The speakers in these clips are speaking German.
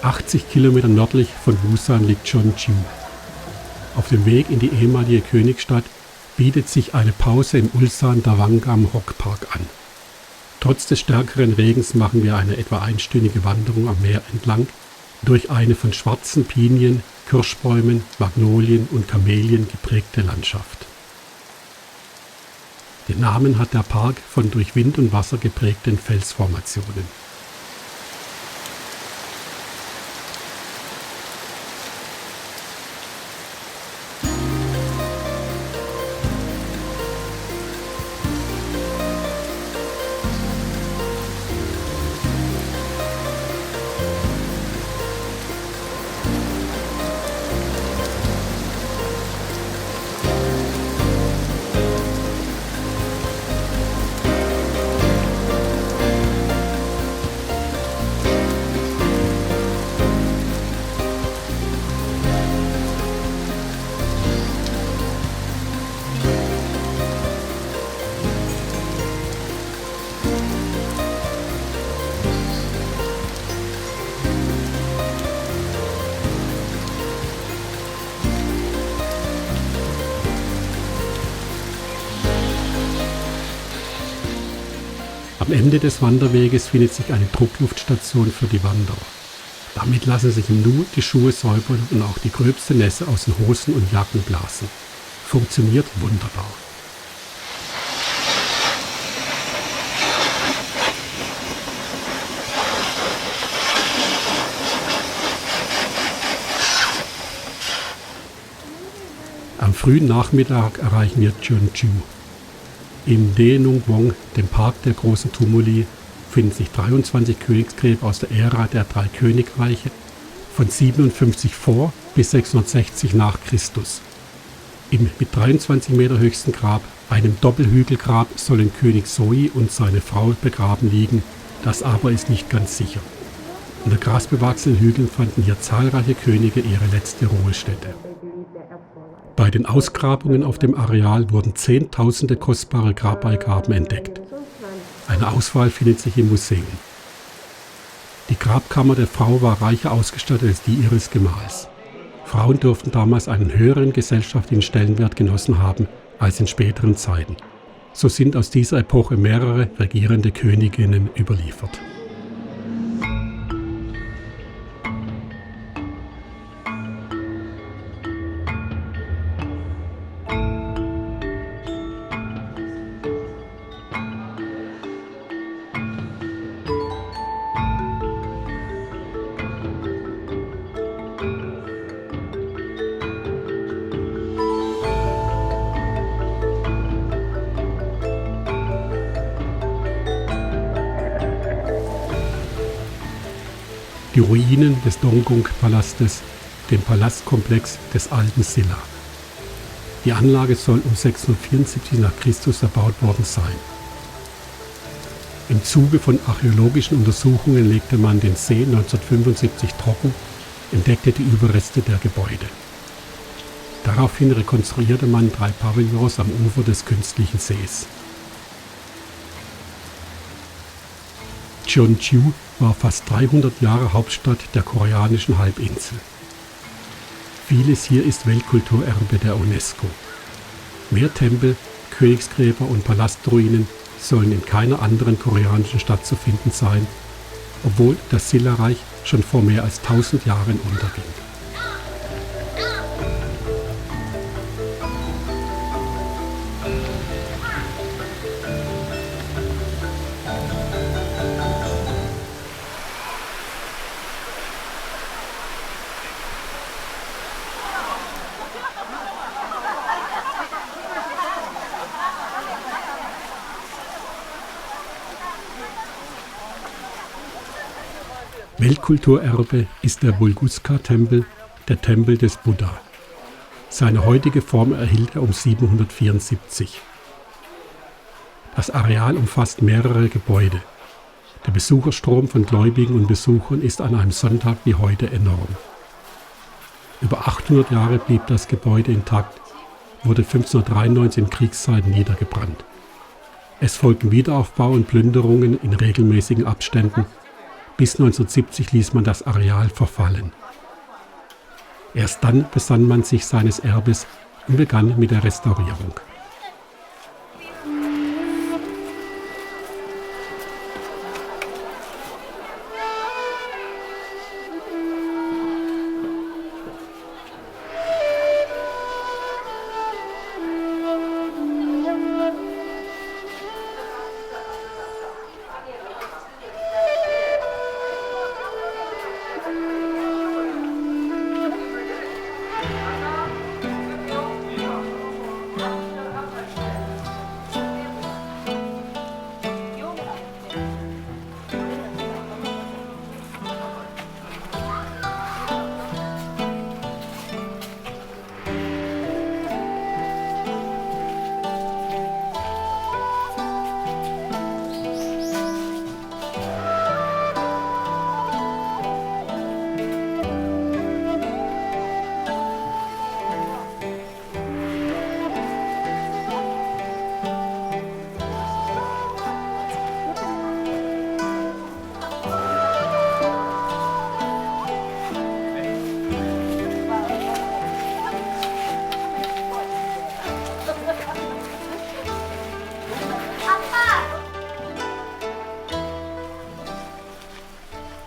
80 Kilometer nördlich von Busan liegt Jeonju. Auf dem Weg in die ehemalige Königsstadt bietet sich eine Pause im Ulsan Dawangam Rock Park an. Trotz des stärkeren Regens machen wir eine etwa einstündige Wanderung am Meer entlang durch eine von schwarzen Pinien, Kirschbäumen, Magnolien und Kamelien geprägte Landschaft. Den Namen hat der Park von durch Wind und Wasser geprägten Felsformationen. Am Ende des Wanderweges findet sich eine Druckluftstation für die Wanderer. Damit lassen sich im Nu die Schuhe säubern und auch die gröbste Nässe aus den Hosen und Jacken blasen. Funktioniert wunderbar. Am frühen Nachmittag erreichen wir Jeonju. Im Daenungwon, dem Park der großen Tumuli, finden sich 23 Königsgräber aus der Ära der 3 Königreiche von 57 vor bis 660 nach Christus. Im mit 23 Meter höchsten Grab, einem Doppelhügelgrab, sollen König Soi und seine Frau begraben liegen, das aber ist nicht ganz sicher. Unter grasbewachsenen Hügeln fanden hier zahlreiche Könige ihre letzte Ruhestätte. Bei den Ausgrabungen auf dem Areal wurden Zehntausende kostbare Grabbeigaben entdeckt. Eine Auswahl findet sich im Museum. Die Grabkammer der Frau war reicher ausgestattet als die ihres Gemahls. Frauen durften damals einen höheren gesellschaftlichen Stellenwert genossen haben als in späteren Zeiten. So sind aus dieser Epoche mehrere regierende Königinnen überliefert. Die Ruinen des Dongguk-Palastes, dem Palastkomplex des alten Silla. Die Anlage soll um 674 nach Christus erbaut worden sein. Im Zuge von archäologischen Untersuchungen legte man den See 1975 trocken, entdeckte die Überreste der Gebäude. Daraufhin rekonstruierte man 3 Pavillons am Ufer des künstlichen Sees. Jeonju war fast 300 Jahre Hauptstadt der koreanischen Halbinsel. Vieles hier ist Weltkulturerbe der UNESCO. Mehr Tempel, Königsgräber und Palastruinen sollen in keiner anderen koreanischen Stadt zu finden sein, obwohl das Silla-Reich schon vor mehr als 1000 Jahren unterging. Weltkulturerbe ist der Bulguksa-Tempel, der Tempel des Buddha. Seine heutige Form erhielt er um 774. Das Areal umfasst mehrere Gebäude. Der Besucherstrom von Gläubigen und Besuchern ist an einem Sonntag wie heute enorm. Über 800 Jahre blieb das Gebäude intakt, wurde 1593 in Kriegszeiten niedergebrannt. Es folgten Wiederaufbau und Plünderungen in regelmäßigen Abständen, Bis 1970 ließ man das Areal verfallen. Erst dann besann man sich seines Erbes und begann mit der Restaurierung.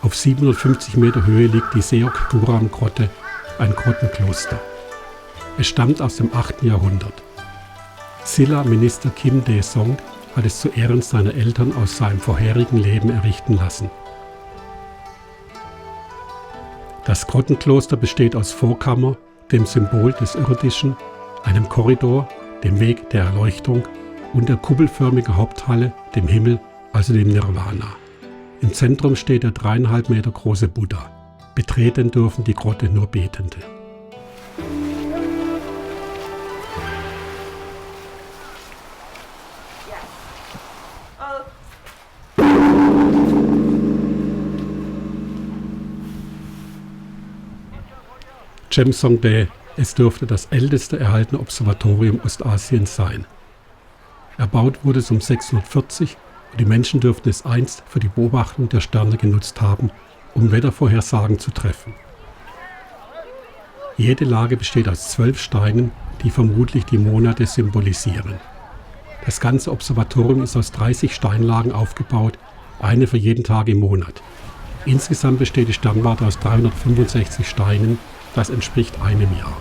Auf 750 Meter Höhe liegt die Seok-Guram-Grotte, ein Grottenkloster. Es stammt aus dem 8. Jahrhundert. Silla-Minister Kim Dae-song hat es zu Ehren seiner Eltern aus seinem vorherigen Leben errichten lassen. Das Grottenkloster besteht aus Vorkammer, dem Symbol des Irdischen, einem Korridor, dem Weg der Erleuchtung und der kuppelförmigen Haupthalle, dem Himmel, also dem Nirvana. Im Zentrum steht der 3,5 Meter große Buddha. Betreten dürfen die Grotte nur Betende. Cheomsongdae, es dürfte das älteste erhaltene Observatorium Ostasiens sein. Erbaut wurde es um 640 und die Menschen dürften es einst für die Beobachtung der Sterne genutzt haben, um Wettervorhersagen zu treffen. Jede Lage besteht aus 12 Steinen, die vermutlich die Monate symbolisieren. Das ganze Observatorium ist aus 30 Steinlagen aufgebaut, eine für jeden Tag im Monat. Insgesamt besteht die Sternwarte aus 365 Steinen, das entspricht einem Jahr.